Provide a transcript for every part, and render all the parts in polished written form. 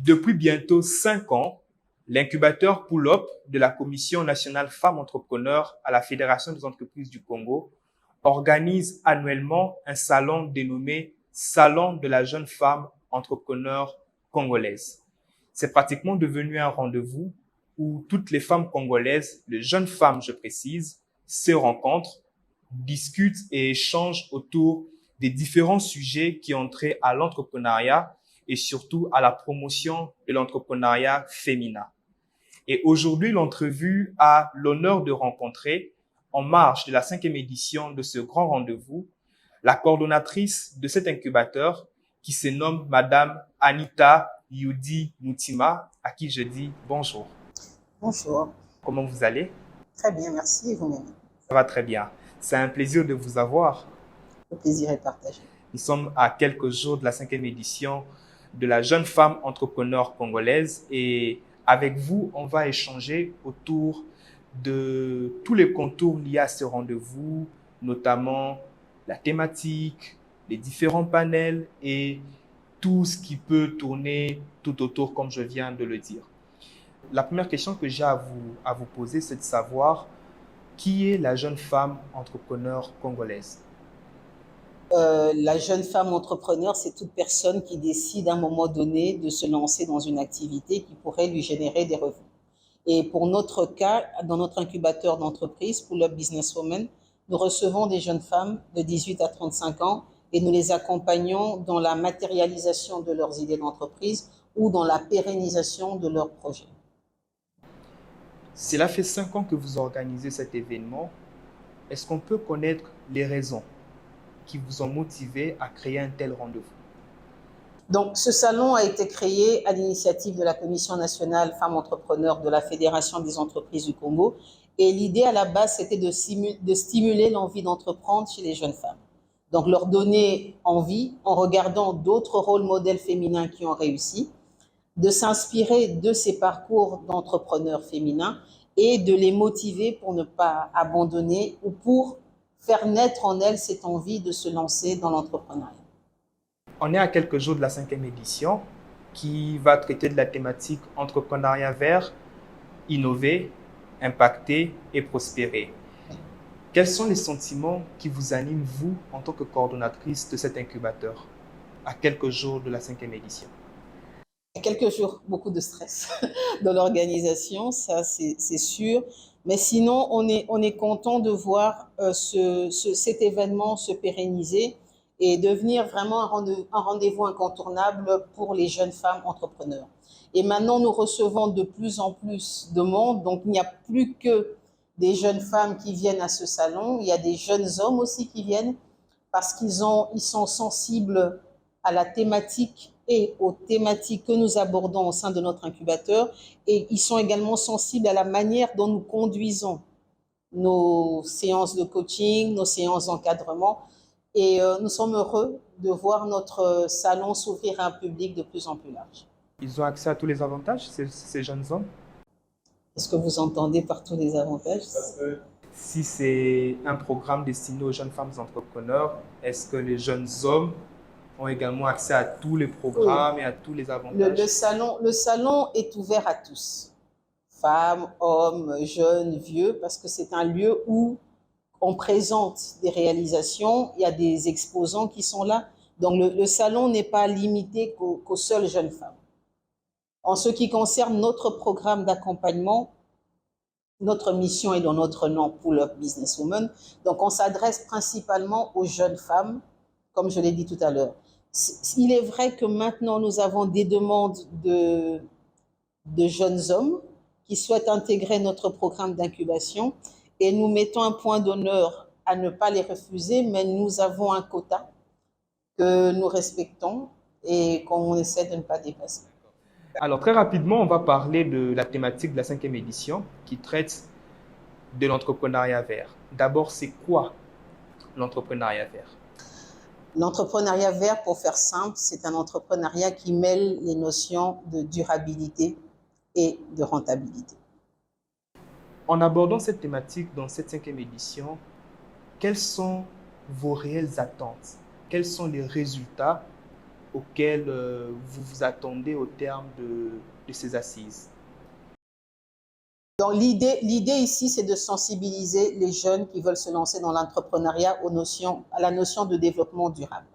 Depuis bientôt 5 ans, l'incubateur Pull-Up de la Commission nationale femmes entrepreneurs à la Fédération des entreprises du Congo organise annuellement un salon dénommé Salon de la jeune femme entrepreneur congolaise. C'est pratiquement devenu un rendez-vous où toutes les femmes congolaises, les jeunes femmes, je précise, se rencontrent, discutent et échangent autour des différents sujets qui ont trait à l'entrepreneuriat et surtout à la promotion de l'entrepreneuriat féminin. Et aujourd'hui, l'entrevue a l'honneur de rencontrer, en marge de la 5e édition de ce grand rendez-vous, la coordonnatrice de cet incubateur qui se nomme Madame Anita Yudi Mutima, à qui je dis bonjour. Bonjour. Comment vous allez? Très bien, merci. Et vous-même? Ça va très bien. C'est un plaisir de vous avoir. Le plaisir est partagé. Nous sommes à quelques jours de la 5e édition de la jeune femme entrepreneur congolaise et avec vous, on va échanger autour de tous les contours liés à ce rendez-vous, notamment la thématique, les différents panels et tout ce qui peut tourner tout autour, comme je viens de le dire. La première question que j'ai à vous poser, c'est de savoir qui est la jeune femme entrepreneur congolaise? La jeune femme entrepreneur, c'est toute personne qui décide à un moment donné de se lancer dans une activité qui pourrait lui générer des revenus. Et pour notre cas, dans notre incubateur d'entreprise, Pull-Up Businesswoman, nous recevons des jeunes femmes de 18 à 35 ans et nous les accompagnons dans la matérialisation de leurs idées d'entreprise ou dans la pérennisation de leurs projets. Cela fait 5 ans que vous organisez cet événement. Est-ce qu'on peut connaître les raisons qui vous ont motivé à créer un tel rendez-vous? Donc, ce salon a été créé à l'initiative de la Commission nationale femmes entrepreneurs de la Fédération des entreprises du Congo. Et l'idée à la base, c'était de stimuler l'envie d'entreprendre chez les jeunes femmes. Donc, leur donner envie en regardant d'autres rôles modèles féminins qui ont réussi, de s'inspirer de ces parcours d'entrepreneurs féminins et de les motiver pour ne pas abandonner ou pour faire naître en elles cette envie de se lancer dans l'entrepreneuriat. On est à quelques jours de la 5e édition qui va traiter de la thématique entrepreneuriat vert, innover, impacter et prospérer. Quels sont les sentiments qui vous animent, vous, en tant que coordonnatrice de cet incubateur, à quelques jours de la 5e édition? Il y a quelques jours, beaucoup de stress dans l'organisation, ça c'est sûr. Mais sinon, on est content de voir cet événement se pérenniser et devenir vraiment un rendez-vous incontournable pour les jeunes femmes entrepreneurs. Et maintenant, nous recevons de plus en plus de monde, donc il n'y a plus que des jeunes femmes qui viennent à ce salon, il y a des jeunes hommes aussi qui viennent parce qu'ils sont sensibles à la thématique et aux thématiques que nous abordons au sein de notre incubateur, et ils sont également sensibles à la manière dont nous conduisons nos séances de coaching, nos séances d'encadrement, et nous sommes heureux de voir notre salon s'ouvrir à un public de plus en plus large. Ils ont accès à tous les avantages, ces jeunes hommes? Est-ce que vous entendez par tous les avantages? Si c'est un programme destiné aux jeunes femmes entrepreneurs, est-ce que les jeunes hommes ont également accès à tous les programmes et à tous les avantages? Le salon est ouvert à tous, femmes, hommes, jeunes, vieux, parce que c'est un lieu où on présente des réalisations, il y a des exposants qui sont là. Donc le salon n'est pas limité qu'aux seules jeunes femmes. En ce qui concerne notre programme d'accompagnement, notre mission est dans notre nom, Pull-Up Businesswoman. Donc on s'adresse principalement aux jeunes femmes, comme je l'ai dit tout à l'heure. Il est vrai que maintenant, nous avons des demandes de jeunes hommes qui souhaitent intégrer notre programme d'incubation et nous mettons un point d'honneur à ne pas les refuser, mais nous avons un quota que nous respectons et qu'on essaie de ne pas dépasser. Alors, très rapidement, on va parler de la thématique de la 5e édition qui traite de l'entrepreneuriat vert. D'abord, c'est quoi l'entrepreneuriat vert? L'entrepreneuriat vert, pour faire simple, c'est un entrepreneuriat qui mêle les notions de durabilité et de rentabilité. En abordant cette thématique dans cette 5e édition, quelles sont vos réelles attentes? Quels sont les résultats auxquelles vous vous attendez au terme de ces assises? Donc, l'idée ici, c'est de sensibiliser les jeunes qui veulent se lancer dans l'entrepreneuriat à la notion de développement durable.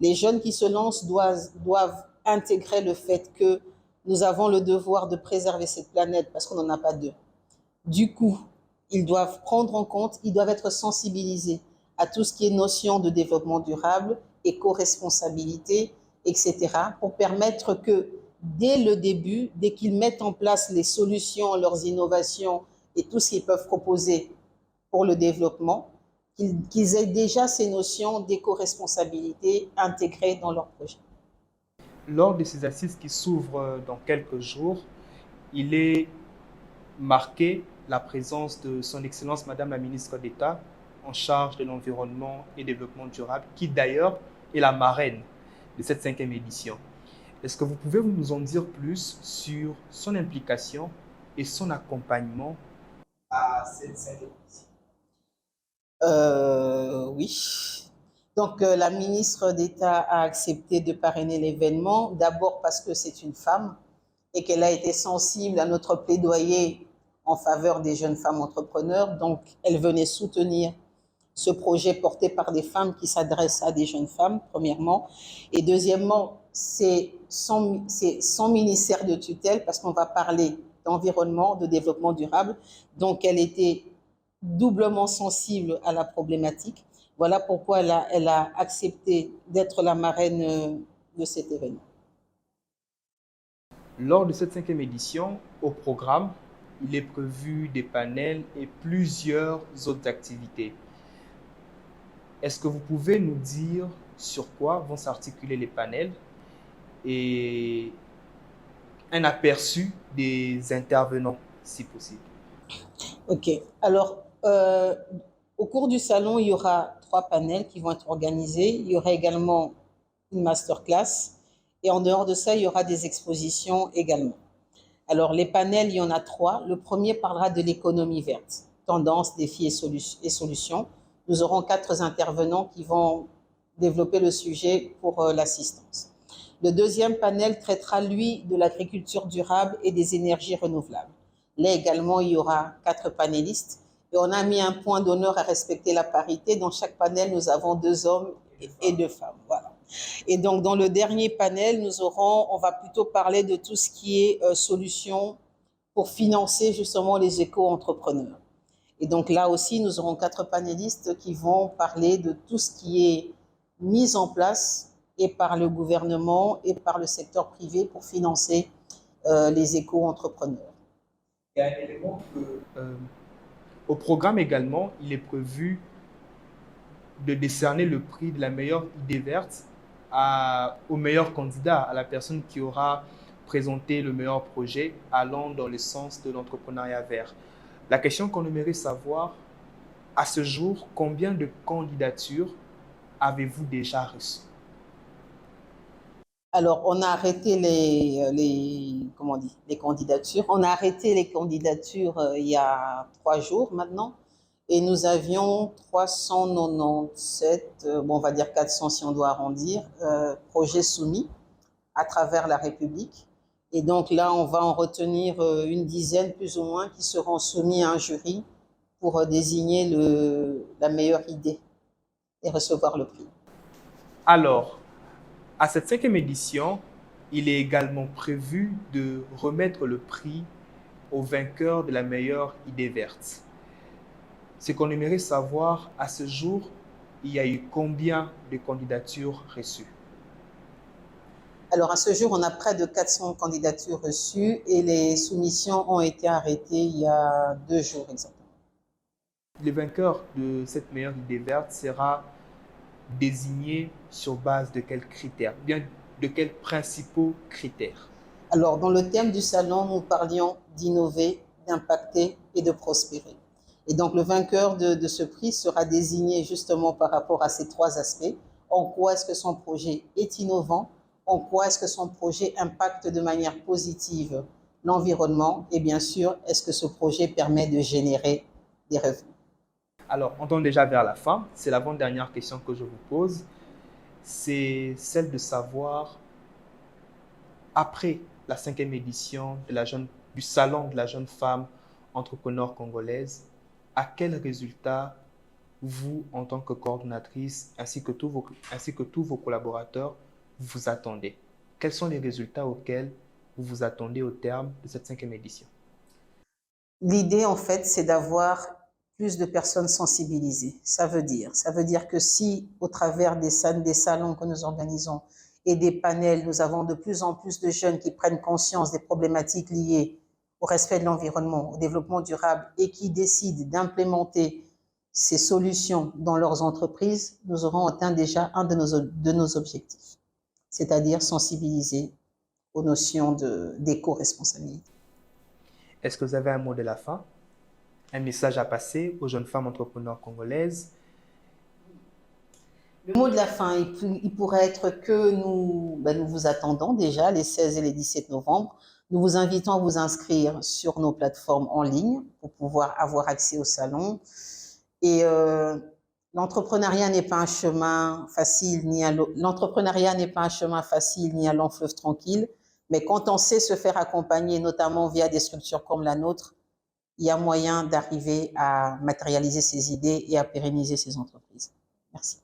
Les jeunes qui se lancent doivent intégrer le fait que nous avons le devoir de préserver cette planète parce qu'on n'en a pas deux. Du coup, ils doivent prendre en compte, ils doivent être sensibilisés à tout ce qui est notion de développement durable, éco-responsabilité, etc., pour permettre que dès le début, dès qu'ils mettent en place les solutions, leurs innovations et tout ce qu'ils peuvent proposer pour le développement, qu'ils aient déjà ces notions d'éco-responsabilité intégrées dans leur projet. Lors de ces assises qui s'ouvrent dans quelques jours, il est marqué la présence de Son Excellence Madame la Ministre d'État en charge de l'environnement et développement durable, qui d'ailleurs est la marraine de cette 5e édition. Est-ce que vous pouvez nous en dire plus sur son implication et son accompagnement à cette 5e édition? Oui. Donc, la ministre d'État a accepté de parrainer l'événement, d'abord parce que c'est une femme et qu'elle a été sensible à notre plaidoyer en faveur des jeunes femmes entrepreneurs. Donc, elle venait soutenir ce projet porté par des femmes qui s'adressent à des jeunes femmes, premièrement. Et deuxièmement, c'est son ministère de tutelle, parce qu'on va parler d'environnement, de développement durable. Donc, elle était doublement sensible à la problématique. Voilà pourquoi elle a accepté d'être la marraine de cet événement. Lors de cette 5e édition, au programme, il est prévu des panels et plusieurs autres activités. Est-ce que vous pouvez nous dire sur quoi vont s'articuler les panels et un aperçu des intervenants, si possible? Ok. Alors, au cours du salon, il y aura 3 panels qui vont être organisés. Il y aura également une masterclass. Et en dehors de ça, il y aura des expositions également. Alors, les panels, il y en a 3. Le premier parlera de l'économie verte, tendances, défis et solutions. Nous aurons 4 intervenants qui vont développer le sujet pour l'assistance. Le deuxième panel traitera, lui, de l'agriculture durable et des énergies renouvelables. Là également, il y aura 4 panélistes. Et on a mis un point d'honneur à respecter la parité. Dans chaque panel, nous avons 2 hommes et 2 femmes. Voilà. Et donc, dans le dernier panel, on va plutôt parler de tout ce qui est solutions pour financer justement les éco-entrepreneurs. Et donc là aussi, nous aurons 4 panélistes qui vont parler de tout ce qui est mis en place et par le gouvernement et par le secteur privé pour financer les éco-entrepreneurs. Il y a un élément au programme également, il est prévu de décerner le prix de la meilleure idée verte au meilleur candidat, à la personne qui aura présenté le meilleur projet allant dans le sens de l'entrepreneuriat vert. La question qu'on aimerait savoir, à ce jour, combien de candidatures avez-vous déjà reçues? Alors, on a arrêté les candidatures. On a arrêté les candidatures il y a 3 jours maintenant. Et nous avions 397, on va dire 400 si on doit arrondir, projets soumis à travers la République. Et donc là, on va en retenir une dizaine plus ou moins qui seront soumis à un jury pour désigner la meilleure idée et recevoir le prix. Alors, à cette 5e édition, il est également prévu de remettre le prix au vainqueur de la meilleure idée verte. Ce qu'on aimerait savoir, à ce jour, il y a eu combien de candidatures reçues? Alors, à ce jour, on a près de 400 candidatures reçues et les soumissions ont été arrêtées il y a 2 jours exactement. Le vainqueur de cette meilleure idée verte sera désigné sur base de quels critères? Bien, de quels principaux critères? Alors, dans le thème du salon, nous parlions d'innover, d'impacter et de prospérer. Et donc, le vainqueur de ce prix sera désigné justement par rapport à ces 3 aspects. En quoi est-ce que son projet est innovant? En quoi est-ce que son projet impacte de manière positive l'environnement? Et bien sûr, est-ce que ce projet permet de générer des revenus? Alors, on tombe déjà vers la fin. C'est l'avant-dernière question que je vous pose. c'est celle de savoir, après la 5e édition du Salon de la jeune femme entrepreneur congolaise, à quel résultat vous, en tant que coordonnatrice, ainsi que tous vos collaborateurs, vous attendez? Quels sont les résultats auxquels vous vous attendez au terme de cette 5e édition? L'idée, en fait, c'est d'avoir plus de personnes sensibilisées. Ça veut dire que si, au travers des salons que nous organisons et des panels, nous avons de plus en plus de jeunes qui prennent conscience des problématiques liées au respect de l'environnement, au développement durable et qui décident d'implémenter ces solutions dans leurs entreprises, nous aurons atteint déjà un de nos objectifs, c'est-à-dire sensibiliser aux notions d'éco-responsabilité. Est-ce que vous avez un mot de la fin, un message à passer aux jeunes femmes entrepreneurs congolaises? Le mot de la fin, il pourrait être que nous vous attendons déjà les 16 et les 17 novembre. Nous vous invitons à vous inscrire sur nos plateformes en ligne pour pouvoir avoir accès au salon. Et l'entrepreneuriat n'est pas un chemin facile ni à long fleuve tranquille, mais quand on sait se faire accompagner, notamment via des structures comme la nôtre, il y a moyen d'arriver à matérialiser ses idées et à pérenniser ses entreprises. Merci.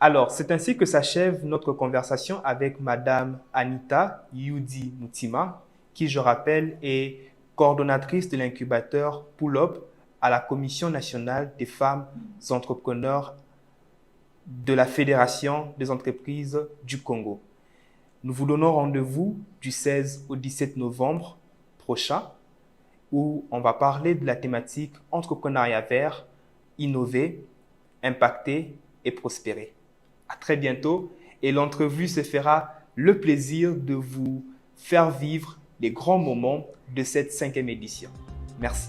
Alors, c'est ainsi que s'achève notre conversation avec Madame Anita Yudi Mutima, qui, je rappelle, est coordonnatrice de l'incubateur Pull-Up à la Commission nationale des femmes entrepreneurs de la Fédération des entreprises du Congo. Nous vous donnons rendez-vous du 16 au 17 novembre prochain, où on va parler de la thématique entrepreneuriat vert, innover, impacter et prospérer. À très bientôt, et l'entrevue se fera le plaisir de vous faire vivre les grands moments de cette 5e édition. Merci.